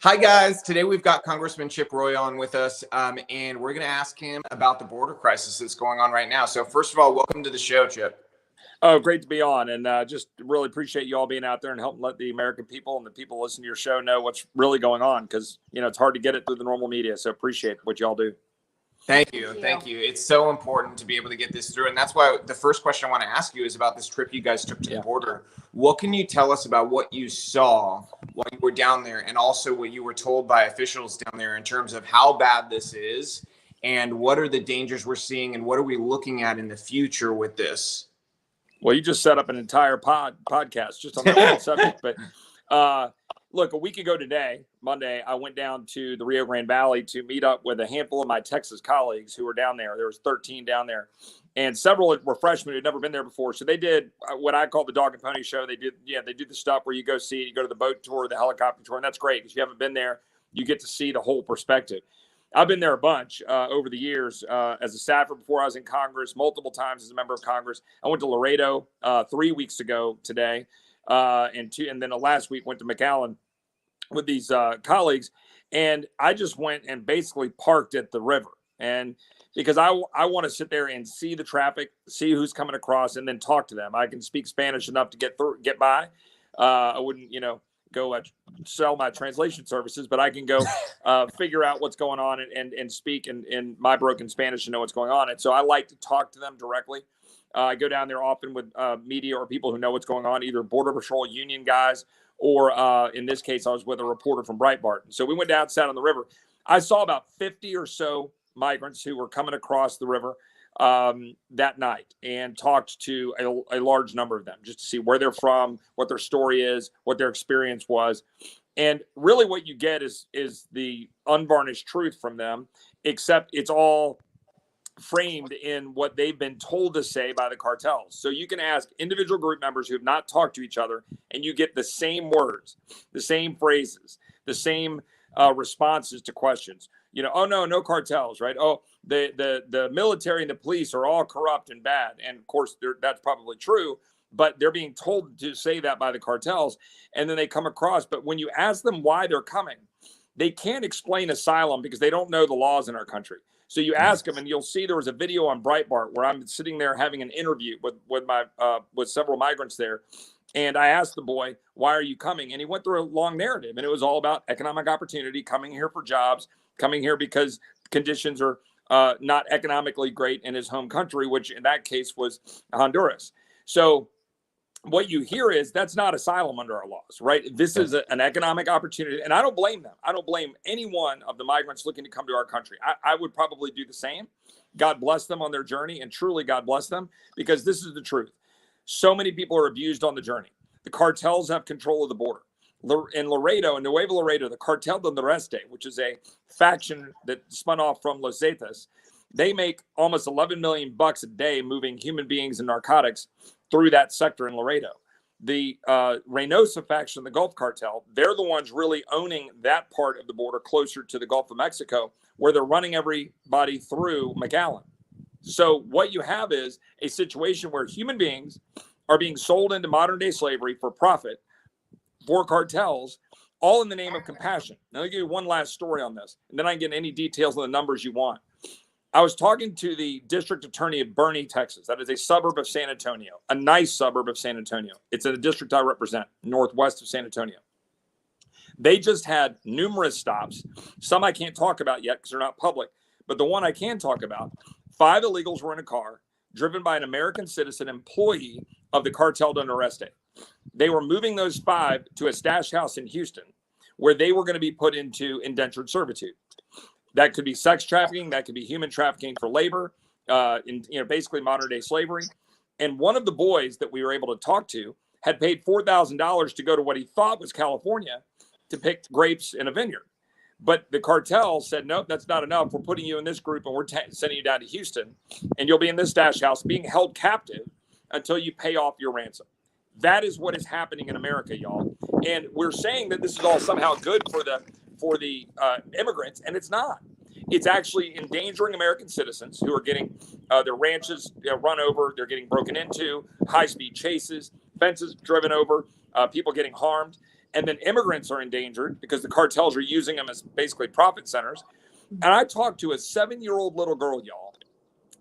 Hi, guys. Today we've got Congressman Chip Roy on with us, and we're going to ask him about the border crisis that's going on right now. So, first of all, welcome to the show, Chip. Oh, great to be on, and just really appreciate you all being out there and helping let the American people and the people listening to your show know what's really going on, because it's hard to get it through the normal media. So appreciate what y'all do. Thank you. Thank you. It's so important to be able to get this through. And that's why the first question I want to ask you is about this trip you guys took to the border. What can you tell us about what you saw while you were down there, and also what you were told by officials down there in terms of how bad this is, and what are the dangers we're seeing, and what are we looking at in the future with this? Well, you just set up an entire podcast just on that one subject. But look, a week ago today, Monday, I went down to the Rio Grande Valley to meet up with a handful of my Texas colleagues who were down there. There was 13 down there, and several were freshmen who had never been there before. So they did what I call the dog and pony show. They do the stuff where you go see it, you go to the boat tour, the helicopter tour, and that's great because you haven't been there. You get to see the whole perspective. I've been there a bunch over the years as a staffer before I was in Congress, multiple times as a member of Congress. I went to Laredo 3 weeks ago today, and then last week went to McAllen with these colleagues, and I just went and basically parked at the river, and because I want to sit there and see the traffic, see who's coming across, and then talk to them. I can speak Spanish enough to get by. I wouldn't, go sell my translation services, but I can go figure out what's going on and speak in my broken Spanish and know what's going on. And so I like to talk to them directly. I go down there often with media or people who know what's going on, either Border Patrol union guys, or in this case, I was with a reporter from Breitbart. And so we went down, sat on the river. I saw about 50 or so migrants who were coming across the river that night, and talked to a large number of them just to see where they're from, what their story is, what their experience was. And really what you get is the unvarnished truth from them, except it's all framed in what they've been told to say by the cartels. So you can ask individual group members who have not talked to each other, and you get the same words, the same phrases, the same responses to questions. Oh no cartels, right? Oh, the military and the police are all corrupt and bad. And of course, that's probably true, but they're being told to say that by the cartels, and then they come across. But when you ask them why they're coming, they can't explain asylum because they don't know the laws in our country. So you ask them, and you'll see there was a video on Breitbart where I'm sitting there having an interview with several migrants there. And I asked the boy, why are you coming? And he went through a long narrative, and it was all about economic opportunity, coming here for jobs, coming here because conditions are not economically great in his home country, which in that case was Honduras. So what you hear is that's not asylum under our laws, right? This is an economic opportunity. And I don't blame them. I don't blame any one of the migrants looking to come to our country. I would probably do the same. God bless them on their journey, and truly God bless them, because this is the truth. So many people are abused on the journey. The cartels have control of the border. In Laredo, in Nuevo Laredo, the Cartel del Noreste, which is a faction that spun off from Los Zetas, they make almost $11 million a day moving human beings and narcotics through that sector in Laredo. The Reynosa faction, the Gulf Cartel, they're the ones really owning that part of the border closer to the Gulf of Mexico, where they're running everybody through McAllen. So what you have is a situation where human beings are being sold into modern day slavery for profit for cartels, all in the name of compassion. Now, I'll give you one last story on this, and then I can get any details on the numbers you want. I was talking to the district attorney of Boerne, Texas. That is a suburb of San Antonio, a nice suburb of San Antonio. It's in the district I represent, northwest of San Antonio. They just had numerous stops. Some I can't talk about yet because they're not public, but the one I can talk about, 5 illegals were in a car driven by an American citizen employee of the Cartel del Noreste. They were moving those 5 to a stash house in Houston, where they were going to be put into indentured servitude. That could be sex trafficking, that could be human trafficking for labor, basically modern day slavery. And one of the boys that we were able to talk to had paid $4,000 to go to what he thought was California to pick grapes in a vineyard. But the cartel said, nope, that's not enough. We're putting you in this group, and we're sending you down to Houston, and you'll be in this stash house being held captive until you pay off your ransom. That is what is happening in America, y'all. And we're saying that this is all somehow good for the immigrants, and it's not. It's actually endangering American citizens who are getting their ranches run over. They're getting broken into, high-speed chases, fences driven over, people getting harmed. And then immigrants are endangered because the cartels are using them as basically profit centers. And I talked to a 7-year-old little girl, y'all,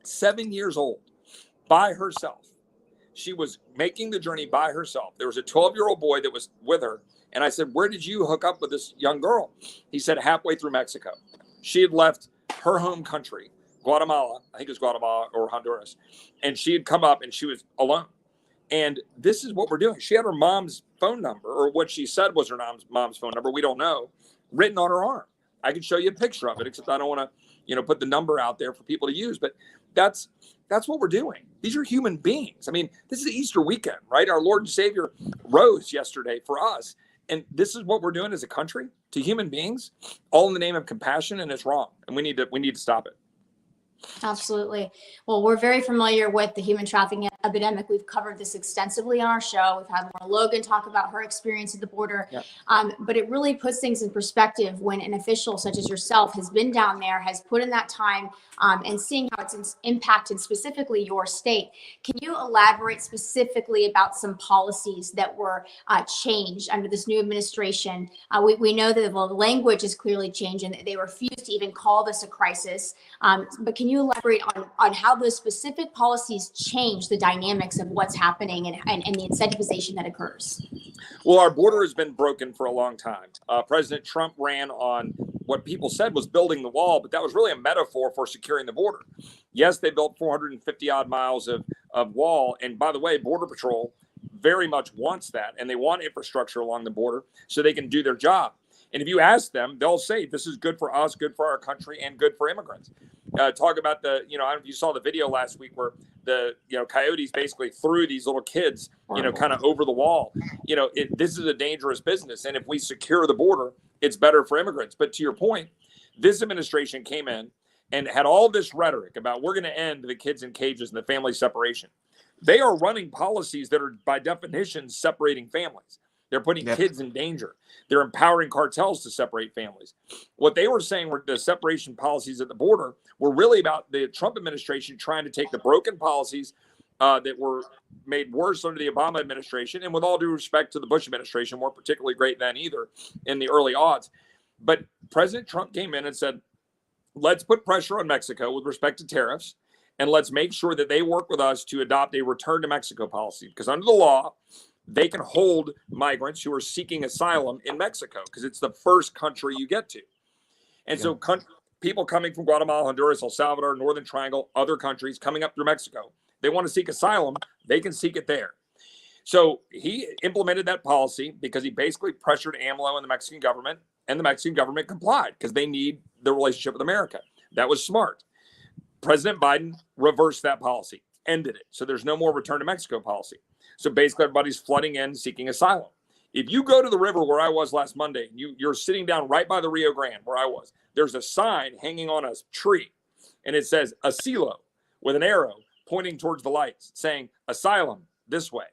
7 years old, by herself. She was making the journey by herself. There was a 12-year-old boy that was with her. And I said, where did you hook up with this young girl? He said, halfway through Mexico. She had left her home country, Guatemala. I think it was Guatemala or Honduras. And she had come up and she was alone. And this is what we're doing. She had her mom's phone number, or what she said was her mom's phone number. We don't know, written on her arm. I can show you a picture of it, except I don't want to, put the number out there for people to use. But that's what we're doing. These are human beings. I mean, this is Easter weekend, right? Our Lord and Savior rose yesterday for us. And this is what we're doing as a country to human beings, all in the name of compassion, and it's wrong. And we need to stop it. Absolutely. Well, we're very familiar with the human trafficking epidemic. We've covered this extensively on our show. We've had Laura Logan talk about her experience at the border. Yep. But it really puts things in perspective when an official such as yourself has been down there, has put in that time, and seeing how it's impacted specifically your state. Can you elaborate specifically about some policies that were changed under this new administration? We know that the language is clearly changed and they refuse to even call this a crisis. But can you elaborate on how those specific policies change the dynamics of what's happening and the incentivization that occurs? Well, our border has been broken for a long time. President Trump ran on what people said was building the wall, but that was really a metaphor for securing the border. Yes, they built 450 odd miles of wall. And by the way, Border Patrol very much wants that. And they want infrastructure along the border so they can do their job. And if you ask them, they'll say this is good for us, good for our country, and good for immigrants. Talk about I don't know if you saw the video last week where the coyotes basically threw these little kids, kind of over the wall. This is a dangerous business. And if we secure the border, it's better for immigrants. But to your point, this administration came in and had all this rhetoric about we're going to end the kids in cages and the family separation. They are running policies that are by definition separating families. They're putting kids in danger. They're empowering cartels to separate families. What they were saying were the separation policies at the border were really about the Trump administration trying to take the broken policies that were made worse under the Obama administration, and with all due respect to the Bush administration, weren't particularly great then either in the early odds. But President Trump came in and said, let's put pressure on Mexico with respect to tariffs, and let's make sure that they work with us to adopt a return to Mexico policy. Because under the law, they can hold migrants who are seeking asylum in Mexico because it's the first country you get to. And so people coming from Guatemala, Honduras, El Salvador, Northern Triangle, other countries coming up through Mexico, they want to seek asylum, they can seek it there. So he implemented that policy because he basically pressured AMLO and the Mexican government, and the Mexican government complied because they need the relationship with America. That was smart. President Biden reversed that policy, ended it. So there's no more return to Mexico policy. So basically everybody's flooding in seeking asylum. If you go to the river where I was last Monday, you're sitting down right by the Rio Grande where I was, there's a sign hanging on a tree and it says asilo with an arrow pointing towards the lights saying asylum this way.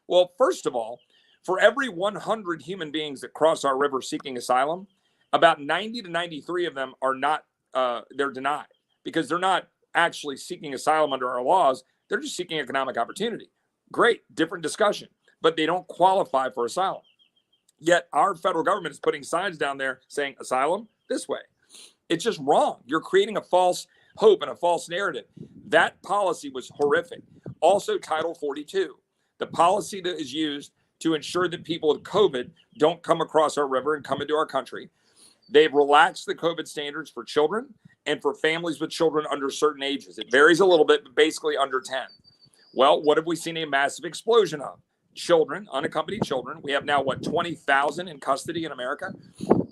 Well, first of all, for every 100 human beings that cross our river seeking asylum, about 90 to 93 of them are not, they're denied because they're not actually seeking asylum under our laws. They're just seeking economic opportunity. Great, different discussion, but they don't qualify for asylum. Yet our federal government is putting signs down there saying asylum this way. It's just wrong. You're creating a false hope and a false narrative. That policy was horrific. Also, Title 42, the policy that is used to ensure that people with COVID don't come across our river and come into our country. They've relaxed the COVID standards for children and for families with children under certain ages. It varies a little bit, but basically under 10. Well, what have we seen a massive explosion of? Children, unaccompanied children. We have now, 20,000 in custody in America?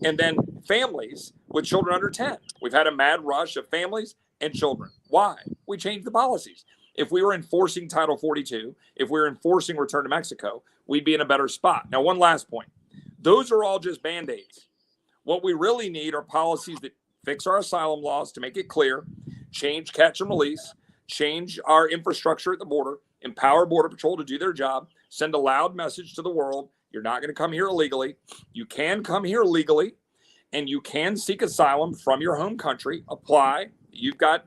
And then families with children under 10. We've had a mad rush of families and children. Why? We changed the policies. If we were enforcing Title 42, if we were enforcing return to Mexico, we'd be in a better spot. Now, one last point. Those are all just Band-Aids. What we really need are policies that fix our asylum laws to make it clear, change catch and release, change our infrastructure at the border, empower Border Patrol to do their job, send a loud message to the world. You're not going to come here illegally. You can come here legally, and you can seek asylum from your home country, apply. You've got,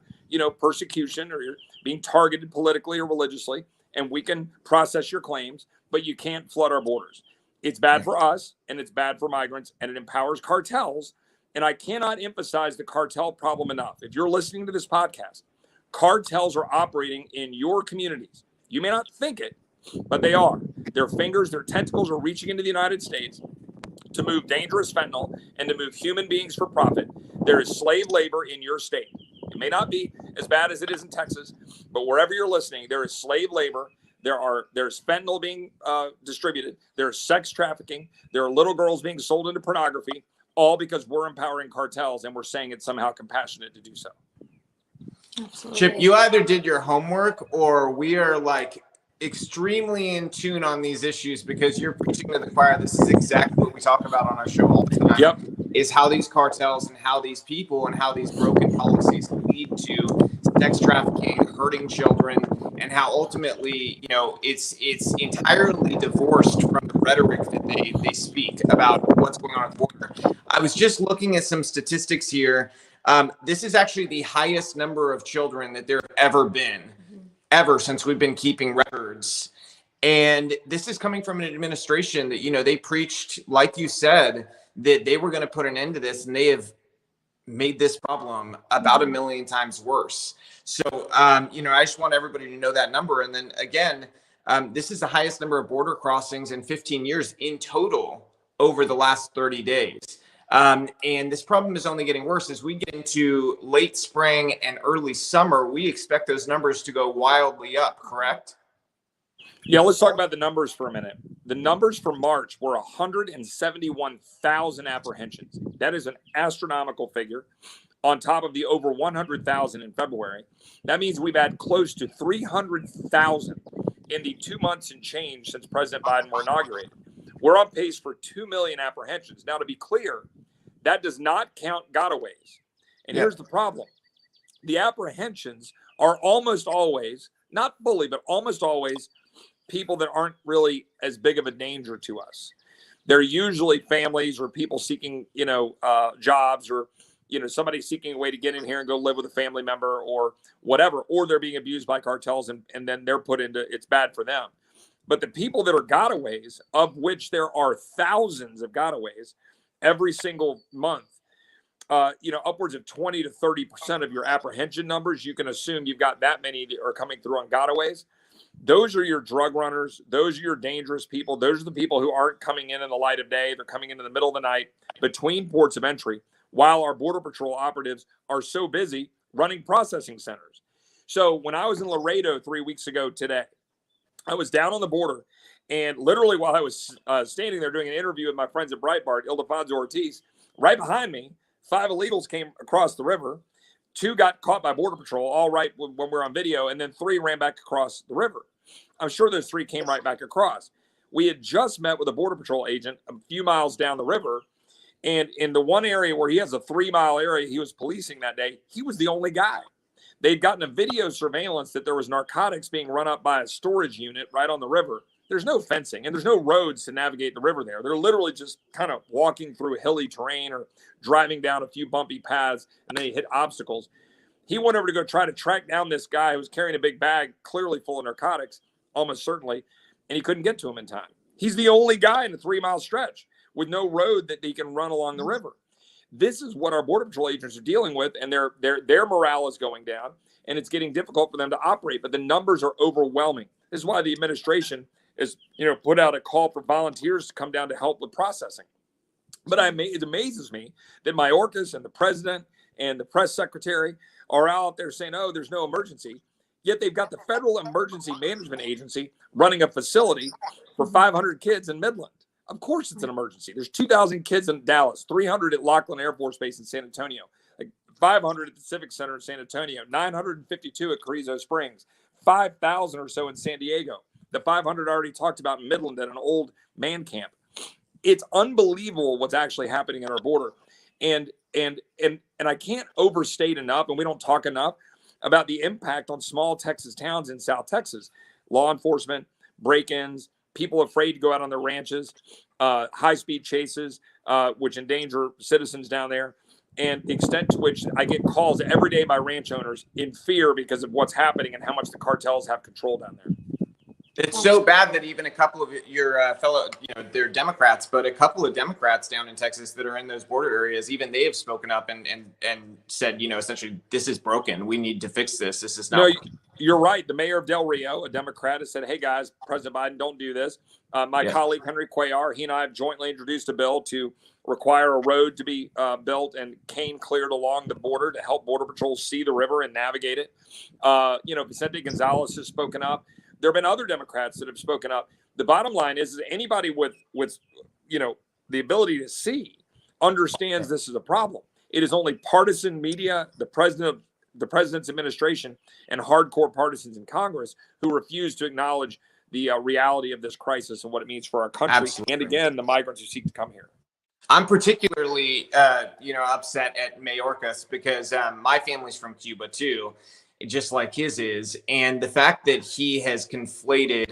persecution or you're being targeted politically or religiously, and we can process your claims, but you can't flood our borders. It's bad for us, and it's bad for migrants, and it empowers cartels. And I cannot emphasize the cartel problem enough. If you're listening to this podcast, cartels are operating in your communities. You may not think it, but they are. Their fingers, their tentacles are reaching into the United States to move dangerous fentanyl and to move human beings for profit. There is slave labor in your state. It may not be as bad as it is in Texas, but wherever you're listening, there is slave labor. There's fentanyl being distributed. There's sex trafficking. There are little girls being sold into pornography, all because we're empowering cartels and we're saying it's somehow compassionate to do so. Absolutely. Chip, you either did your homework or we are like extremely in tune on these issues because you're preaching to the choir. This is exactly what we talk about on our show all the time. Yep. Is how these cartels and how these people and how these broken policies lead to sex trafficking, hurting children, and how ultimately, you know, it's entirely divorced from the rhetoric that they speak about what's going on at the border. I was just looking at some statistics here. This is actually the highest number of children that there have ever been, ever since we've been keeping records. And this is coming from an administration that, you know, they preached, like you said, that they were going to put an end to this, and they have made this problem about 1 million times worse. So, you know, I just want everybody to know that number. And then again, this is the highest number of border crossings in 15 years in total over the last 30 days. And this problem is only getting worse as we get into late spring and early summer. We expect those numbers to go wildly up, correct? Yeah, let's talk about the numbers for a minute. The numbers for March were 171,000 apprehensions. That is an astronomical figure on top of the over 100,000 in February. That means we've had close to 300,000 in the 2 months and change since President Biden were inaugurated. We're on pace for 2 million apprehensions. Now, to be clear, that does not count gotaways. And here's the problem. The apprehensions are almost always, not fully, but almost always, people that aren't really as big of a danger to us. They're usually families or people seeking, jobs, or, somebody seeking a way to get in here and go live with a family member or whatever, or they're being abused by cartels and then they're put into, it's bad for them. But the people that are gotaways, of which there are thousands of gotaways every single month, upwards of 20 to 30% of your apprehension numbers, you can assume you've got that many that are coming through on gotaways. Those are your drug runners. Those are your dangerous people. Those are the people who aren't coming in the light of day. They're coming in the middle of the night between ports of entry while our Border Patrol operatives are so busy running processing centers. So when I was in Laredo 3 weeks ago today, I was down on the border, and literally while I was standing there doing an interview with my friends at Breitbart, Ildefonso Ortiz, right behind me, 5 illegals came across the river. 2 got caught by Border Patrol, all right, when we're on video, and then 3 ran back across the river. I'm sure those 3 came right back across. We had just met with a Border Patrol agent a few miles down the river, and in the one area where he has a 3-mile area he was policing that day, he was the only guy. They'd gotten a video surveillance that there was narcotics being run up by a storage unit right on the river. There's no fencing and there's no roads to navigate the river there. They're literally just kind of walking through hilly terrain or driving down a few bumpy paths, and then he hit obstacles. He went over to go try to track down this guy who was carrying a big bag, clearly full of narcotics, almost certainly, and he couldn't get to him in time. He's the only guy in a 3-mile stretch with no road that he can run along the river. This is what our Border Patrol agents are dealing with, and their morale is going down, and it's getting difficult for them to operate, but the numbers are overwhelming. This is why the administration is, put out a call for volunteers to come down to help with processing. But it amazes me that Mayorkas and the president and the press secretary are out there saying, oh, there's no emergency. Yet they've got the Federal Emergency Management Agency running a facility for 500 kids in Midland. Of course it's an emergency. There's 2,000 kids in Dallas, 300 at Laughlin Air Force Base in San Antonio, 500 at the Civic Center in San Antonio, 952 at Carrizo Springs, 5,000 or so in San Diego. The 500 I already talked about in Midland at an old man camp. It's unbelievable what's actually happening at our border. And I can't overstate enough, and we don't talk enough about the impact on small Texas towns in South Texas. Law enforcement, break-ins, people afraid to go out on their ranches, high-speed chases, which endanger citizens down there, and the extent to which I get calls every day by ranch owners in fear because of what's happening and how much the cartels have control down there. It's so bad that even a couple of your fellow, they're Democrats, but a couple of Democrats down in Texas that are in those border areas, even they have spoken up and said, essentially, this is broken. We need to fix this. This is not. No, you're right. The mayor of Del Rio, a Democrat, has said, hey, guys, President Biden, don't do this. My colleague, Henry Cuellar, he and I have jointly introduced a bill to require a road to be built and cane cleared along the border to help Border Patrol see the river and navigate it. Vicente Gonzalez has spoken up. There have been other Democrats that have spoken up. The bottom line is anybody with the ability to see understands this is a problem. It is only partisan media, the president's administration, and hardcore partisans in Congress who refuse to acknowledge the reality of this crisis and what it means for our country. Absolutely. And again, the migrants who seek to come here. I'm particularly, upset at Mayorkas because my family's from Cuba too, just like his is. And the fact that he has conflated,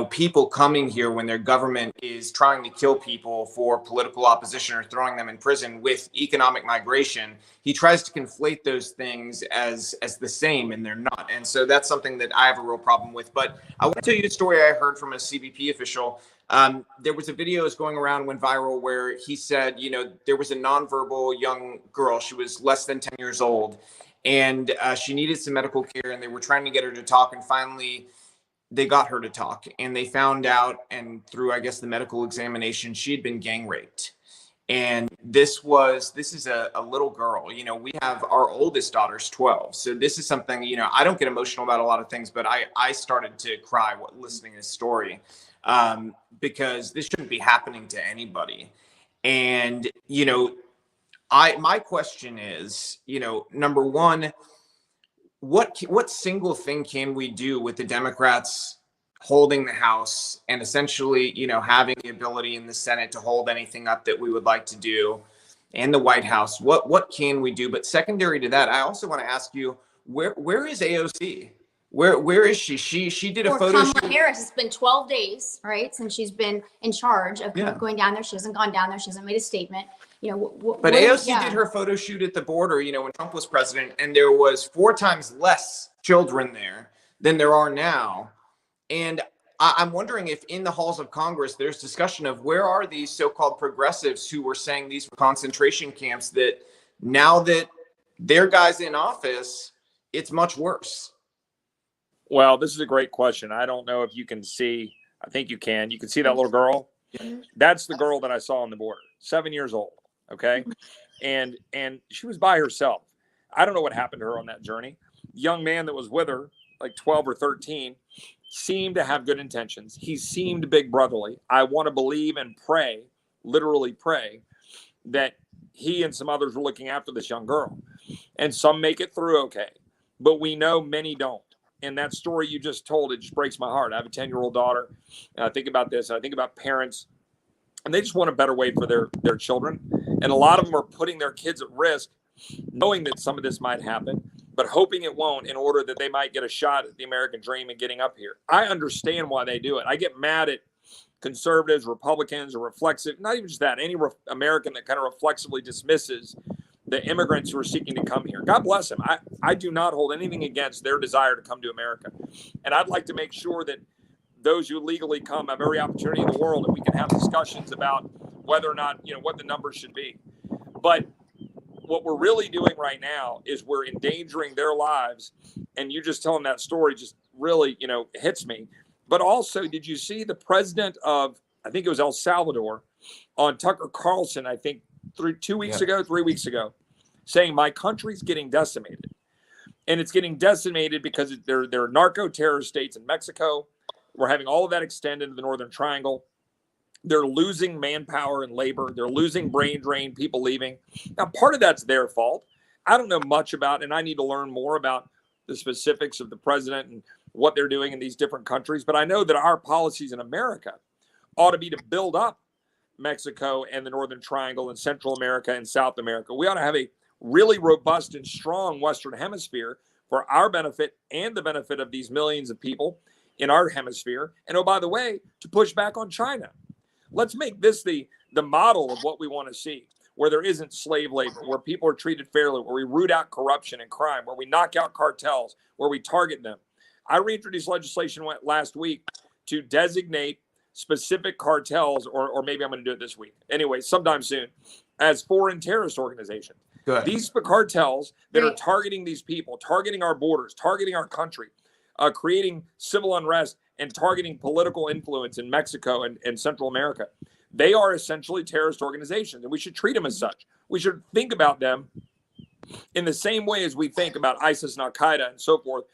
people coming here when their government is trying to kill people for political opposition or throwing them in prison with economic migration, he tries to conflate those things as the same, and they're not. And so that's something that I have a real problem with. But I want to tell you a story I heard from a CBP official. There was a video that's going around, went viral, where he said, there was a nonverbal young girl. She was less than 10 years old, and she needed some medical care, and they were trying to get her to talk. And finally, they got her to talk, and they found out, and through, I guess, the medical examination, she had been gang raped. And this is a little girl. We have our oldest daughter's 12. So this is something, I don't get emotional about a lot of things, but I started to cry listening to this story. Because this shouldn't be happening to anybody. And, my question is, number one, what single thing can we do with the Democrats holding the House and essentially, having the ability in the Senate to hold anything up that we would like to do, and the White House? What can we do? But secondary to that, I also want to ask you, where is AOC? Where is she? She did a photo shoot. Kamala Harris, it's been 12 days, right, since she's been in charge of going down there. She hasn't gone down there. She hasn't made a statement. But AOC did her photo shoot at the border, when Trump was president, and there was 4 times less children there than there are now. And I'm wondering if in the halls of Congress, there's discussion of where are these so-called progressives who were saying these were concentration camps, that now that their guys in office, it's much worse. Well, this is a great question. I don't know if you can see. I think you can. You can see that little girl. Yeah. That's the girl that I saw on the border, 7 years old. Okay. And she was by herself. I don't know what happened to her on that journey. The young man that was with her, like 12 or 13, seemed to have good intentions. He seemed big brotherly. I want to believe and pray, literally pray, that he and some others were looking after this young girl. And some make it through okay. But we know many don't. And that story you just told, it just breaks my heart. I have a 10-year-old daughter, and I think about this, and I think about parents, and they just want a better way for their children. And a lot of them are putting their kids at risk, knowing that some of this might happen, but hoping it won't, in order that they might get a shot at the American dream and getting up here. I understand why they do it. I get mad at conservatives, Republicans, or reflexive, not even just that, any American that kind of reflexively dismisses the immigrants who are seeking to come here. God bless them. I do not hold anything against their desire to come to America. And I'd like to make sure that those who legally come have every opportunity in the world, and we can have discussions about whether or not, what the numbers should be. But what we're really doing right now is we're endangering their lives. And you just telling that story just really, hits me. But also, did you see the president of, I think it was El Salvador, on Tucker Carlson, I think, 3 weeks ago, saying my country's getting decimated. And it's getting decimated because there are narco-terrorist states in Mexico. We're having all of that extend into the Northern Triangle. They're losing manpower and labor. They're losing brain drain, people leaving. Now, part of that's their fault. I don't know much about, and I need to learn more about the specifics of the president and what they're doing in these different countries. But I know that our policies in America ought to be to build up Mexico and the Northern Triangle and Central America and South America. We ought to have a really robust and strong Western Hemisphere for our benefit and the benefit of these millions of people in our hemisphere. And oh, by the way, to push back on China. Let's make this the model of what we want to see, where there isn't slave labor, where people are treated fairly, where we root out corruption and crime, where we knock out cartels, where we target them. I reintroduced legislation last week to designate specific cartels, or maybe I'm going to do it this week. Anyway, sometime soon, as foreign terrorist organizations. Good. These cartels that are targeting these people, targeting our borders, targeting our country, creating civil unrest, and targeting political influence in Mexico and Central America. They are essentially terrorist organizations, and we should treat them as such. We should think about them in the same way as we think about ISIS and Al-Qaeda and so forth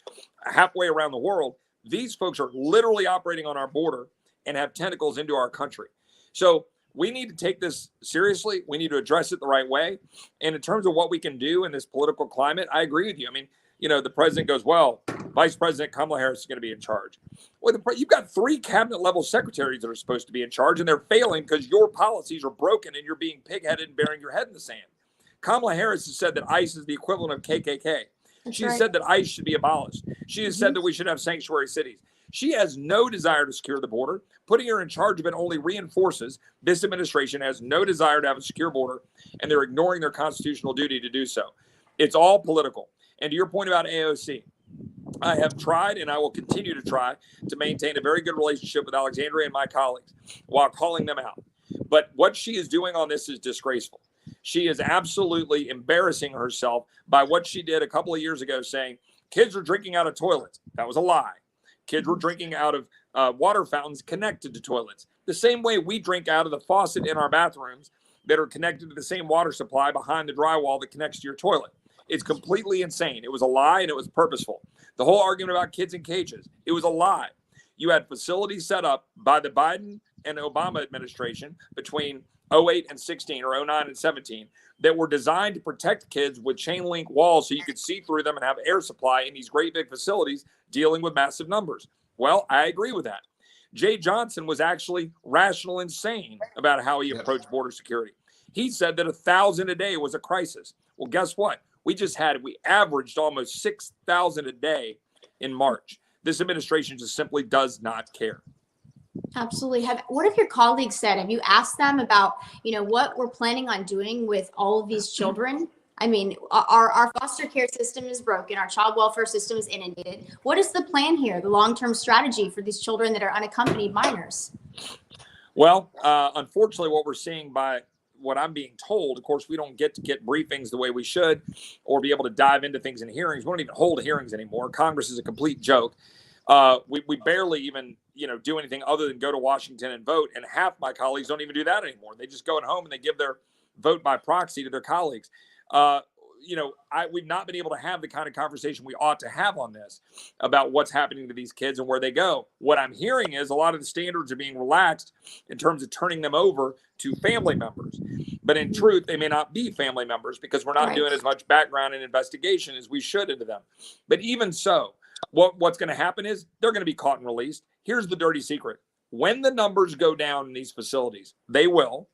halfway around the world. These folks are literally operating on our border and have tentacles into our country. So we need to take this seriously. We need to address it the right way. And in terms of what we can do in this political climate, I agree with you. I mean, you know, the president goes, well, Vice President Kamala Harris is going to be in charge. Well, you've got 3 cabinet level secretaries that are supposed to be in charge, and they're failing because your policies are broken and you're being pigheaded and burying your head in the sand. Kamala Harris has said that ICE is the equivalent of KKK. She has said that ICE should be abolished. She has said that we should have sanctuary cities. She has no desire to secure the border. Putting her in charge of it only reinforces this administration has no desire to have a secure border, and they're ignoring their constitutional duty to do so. It's all political. And to your point about AOC, I have tried and I will continue to try to maintain a very good relationship with Alexandria and my colleagues while calling them out. But what she is doing on this is disgraceful. She is absolutely embarrassing herself by what she did a couple of years ago, saying kids are drinking out of toilets. That was a lie. Kids were drinking out of water fountains connected to toilets. The same way we drink out of the faucet in our bathrooms that are connected to the same water supply behind the drywall that connects to your toilet. It's completely insane. It was a lie and it was purposeful. The whole argument about kids in cages, it was a lie. You had facilities set up by the Biden and Obama administration between 08 and 16 or 09 and 17 that were designed to protect kids with chain link walls so you could see through them and have air supply in these great big facilities dealing with massive numbers. Well, I agree with that. Jay Johnson was actually rational and sane about how he approached border security. He said that 1,000 a day was a crisis. Well, guess what? We averaged almost 6,000 a day in March. This administration just simply does not care. Absolutely. What have your colleagues said? Have you asked them about, what we're planning on doing with all of these children? I mean, our foster care system is broken. Our child welfare system is inundated. What is the plan here, the long-term strategy for these children that are unaccompanied minors? Well, unfortunately, what we're seeing by what I'm being told, of course, we don't get briefings the way we should or be able to dive into things in hearings. We don't even hold hearings anymore. Congress is a complete joke. We barely even, do anything other than go to Washington and vote. And half my colleagues don't even do that anymore. They just go at home and they give their vote by proxy to their colleagues. We've not been able to have the kind of conversation we ought to have on this about what's happening to these kids and where they go. What I'm hearing is a lot of the standards are being relaxed in terms of turning them over to family members. But in truth, they may not be family members because we're not doing as much background and investigation as we should into them. But even so, what's going to happen is they're going to be caught and released. Here's the dirty secret. When the numbers go down in these facilities, they will.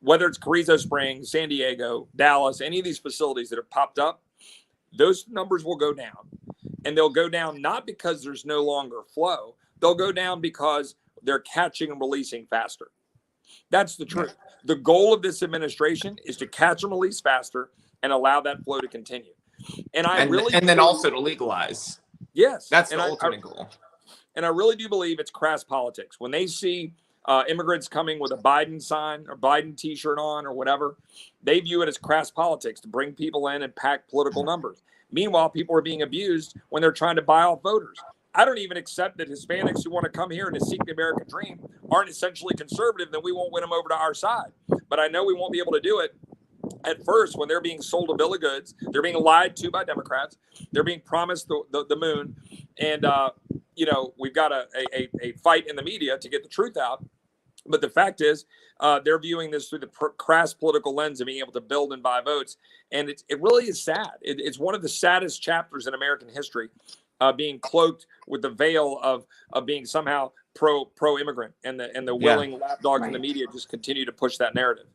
Whether it's Carrizo Springs, San Diego, Dallas, any of these facilities that have popped up, those numbers will go down. And they'll go down not because there's no longer flow. They'll go down because they're catching and releasing faster. That's the truth. The goal of this administration is to catch and release faster and allow that flow to continue. And then also to legalize. Yes. That's the ultimate goal. And I really do believe it's crass politics. When they see immigrants coming with a Biden sign or Biden T-shirt on or whatever, they view it as crass politics to bring people in and pack political numbers. Meanwhile, people are being abused when they're trying to buy off voters. I don't even accept that Hispanics who want to come here and to seek the American dream aren't essentially conservative, then we won't win them over to our side. But I know we won't be able to do it at first when they're being sold a bill of goods. They're being lied to by Democrats. They're being promised the moon. And, we've got a fight in the media to get the truth out. But the fact is, they're viewing this through the crass political lens of being able to build and buy votes. And it really is sad. It's one of the saddest chapters in American history, being cloaked with the veil of being somehow pro-immigrant. And the willing lapdogs in the media just continue to push that narrative.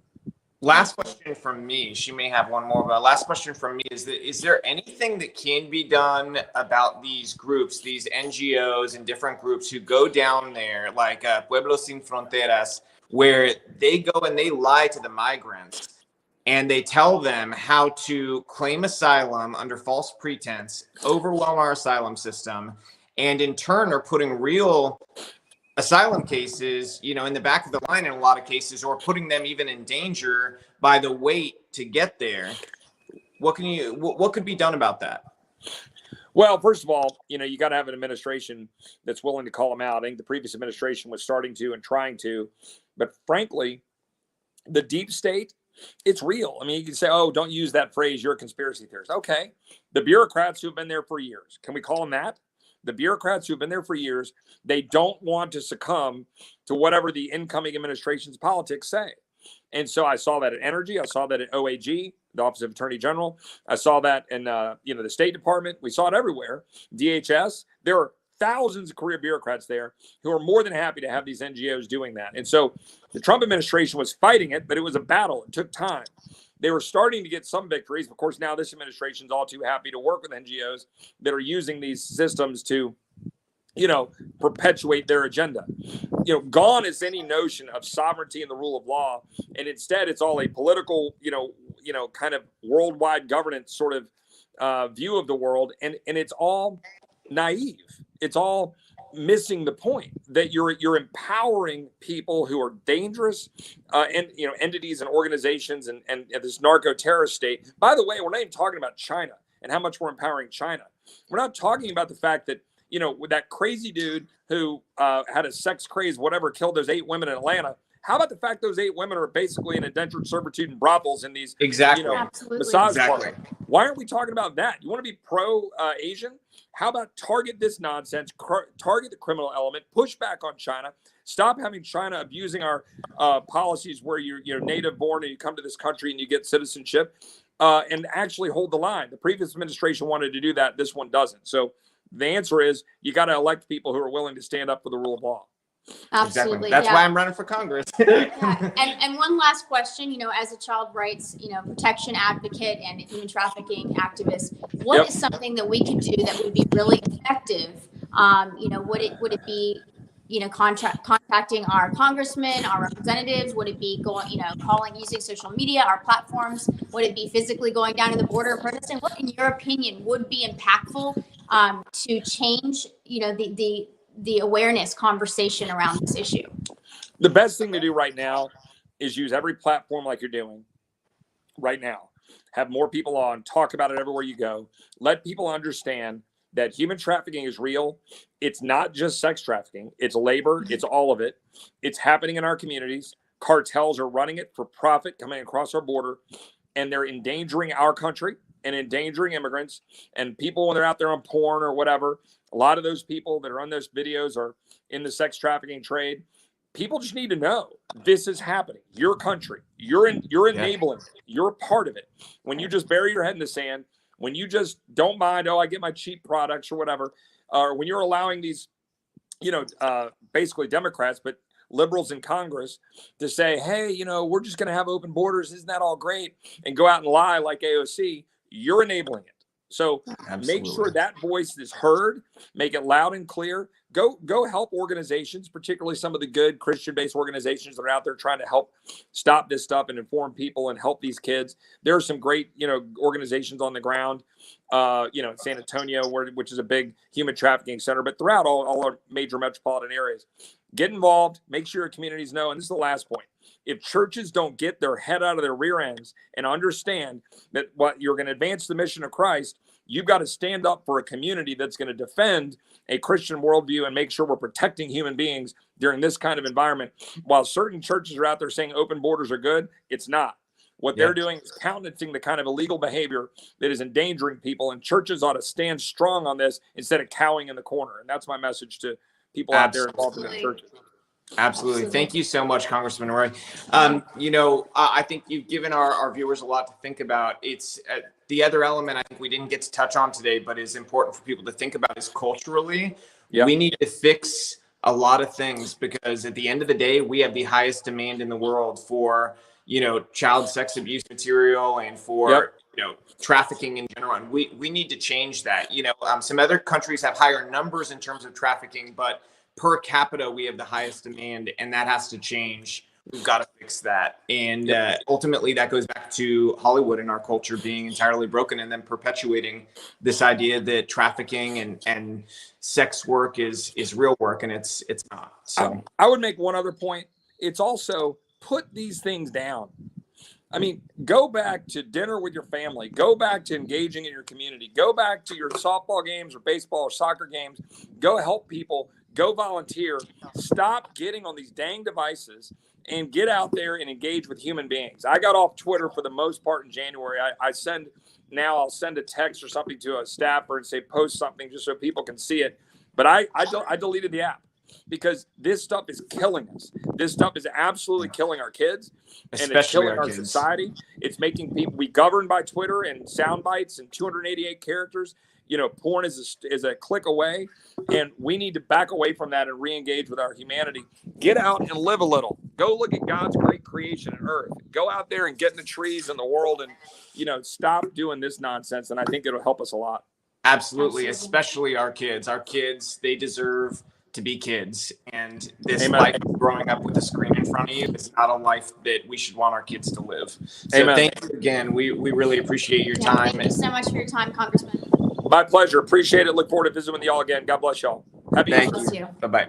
Last question from me. She may have one more, but last question from me is there anything that can be done about these groups, these NGOs and different groups who go down there, like Pueblos Sin Fronteras, where they go and they lie to the migrants and they tell them how to claim asylum under false pretense, overwhelm our asylum system, and in turn are putting real asylum cases, in the back of the line in a lot of cases, or putting them even in danger by the wait to get there. What could be done about that? Well, first of all, you got to have an administration that's willing to call them out. I think the previous administration was starting to and trying to, but frankly, the deep state, it's real. I mean, you can say, oh, don't use that phrase, you're a conspiracy theorist. Okay. The bureaucrats who have been there for years, can we call them that? The bureaucrats who have been there for years, they don't want to succumb to whatever the incoming administration's politics say. And so I saw that at Energy. I saw that at OAG, the Office of Attorney General. I saw that in the State Department. We saw it everywhere. DHS. There are thousands of career bureaucrats there who are more than happy to have these NGOs doing that. And so the Trump administration was fighting it, but it was a battle. It took time. They were starting to get some victories. Of course, now this administration is all too happy to work with NGOs that are using these systems to, perpetuate their agenda. Gone is any notion of sovereignty and the rule of law. And instead, it's all a political, kind of worldwide governance sort of view of the world. And it's all naive. It's all missing the point that you're empowering people who are dangerous and entities and organizations and this narco terrorist state. By the way, we're not even talking about China and how much we're empowering China. We're not talking about the fact that with that crazy dude who had a sex craze, whatever, killed those 8 women in Atlanta. How about the fact those 8 women are basically in indentured servitude and brothels in these massage parlors? Why aren't we talking about that? You want to be pro-Asian? How about target this nonsense, target the criminal element, push back on China, stop having China abusing our policies where you're native born and you come to this country and you get citizenship, and actually hold the line. The previous administration wanted to do that. This one doesn't. So the answer is you got to elect people who are willing to stand up for the rule of law. Absolutely. Exactly. That's why I'm running for Congress. Yeah. And one last question, as a child rights, protection advocate and human trafficking activist, what is something that we could do that would be really effective? Would it be, contacting our congressmen, our representatives? Would it be calling, using social media, our platforms? Would it be physically going down to the border and protesting? What, in your opinion, would be impactful to change, the awareness conversation around this issue? The best thing to do right now is use every platform like you're doing right now. Have more people on, talk about it everywhere you go. Let people understand that human trafficking is real. It's not just sex trafficking. It's labor. It's all of it. It's happening in our communities. Cartels are running it for profit coming across our border, and they're endangering our country and endangering immigrants and people when they're out there on porn or whatever. A lot of those people that are on those videos are in the sex trafficking trade. People just need to know this is happening. Your country, you're enabling it. You're a part of it. When you just bury your head in the sand, when you just don't mind, I get my cheap products or whatever, or when you're allowing these, basically Democrats, but liberals in Congress to say, hey, we're just going to have open borders. Isn't that all great? And go out and lie like AOC, you're enabling it. So Make sure that voice is heard, make it loud and clear. Go help organizations, particularly some of the good Christian-based organizations that are out there trying to help stop this stuff and inform people and help these kids. There are some great, organizations on the ground, in San Antonio, which is a big human trafficking center, but throughout all our major metropolitan areas. Get involved, make sure your communities know. And this is the last point. If churches don't get their head out of their rear ends and understand that what you're going to advance the mission of Christ, you've got to stand up for a community that's going to defend a Christian worldview and make sure we're protecting human beings during this kind of environment. While certain churches are out there saying open borders are good, it's not. What they're doing is countenancing the kind of illegal behavior that is endangering people, and churches ought to stand strong on this instead of cowering in the corner. And that's my message to people out there involved in the churches. Absolutely. Thank you so much, Congressman Roy. I think you've given our viewers a lot to think about. It's the other element I think we didn't get to touch on today, but is important for people to think about is culturally. We need to fix a lot of things because at the end of the day, we have the highest demand in the world for, child sex abuse material and for, trafficking in general. And we need to change that. Some other countries have higher numbers in terms of trafficking, but per capita, we have the highest demand, and that has to change. We've got to fix that. And ultimately, that goes back to Hollywood and our culture being entirely broken, and then perpetuating this idea that trafficking and sex work is real work, and it's not. So I would make one other point. It's also put these things down. I mean, go back to dinner with your family. Go back to engaging in your community. Go back to your softball games or baseball or soccer games. Go help people. Go volunteer. Stop getting on these dang devices and get out there and engage with human beings. I got off Twitter for the most part in January. I'll send a text or something to a staffer and say, post something just so people can see it. But I deleted the app because this stuff is killing us. This stuff is absolutely killing our kids, and it's killing our society. It's making people, we govern by Twitter and sound bites and 288 characters. You know, porn is a click away, and we need to back away from that and re-engage with our humanity. Get out and live a little. Go look at God's great creation and earth. Go out there and get in the trees in the world, and, you know, stop doing this nonsense. And I think it'll help us a lot. Absolutely. Especially our kids. Our kids, they deserve to be kids, and this Amen. life of growing up with a screen in front of you is not a life that we should want our kids to live. So Amen. Thank you again. We really appreciate your time. Thank you so much for your time, Congressman. My pleasure. Appreciate it. Look forward to visiting with y'all again. God bless y'all. Happy Thank Easter. you. Bye-bye.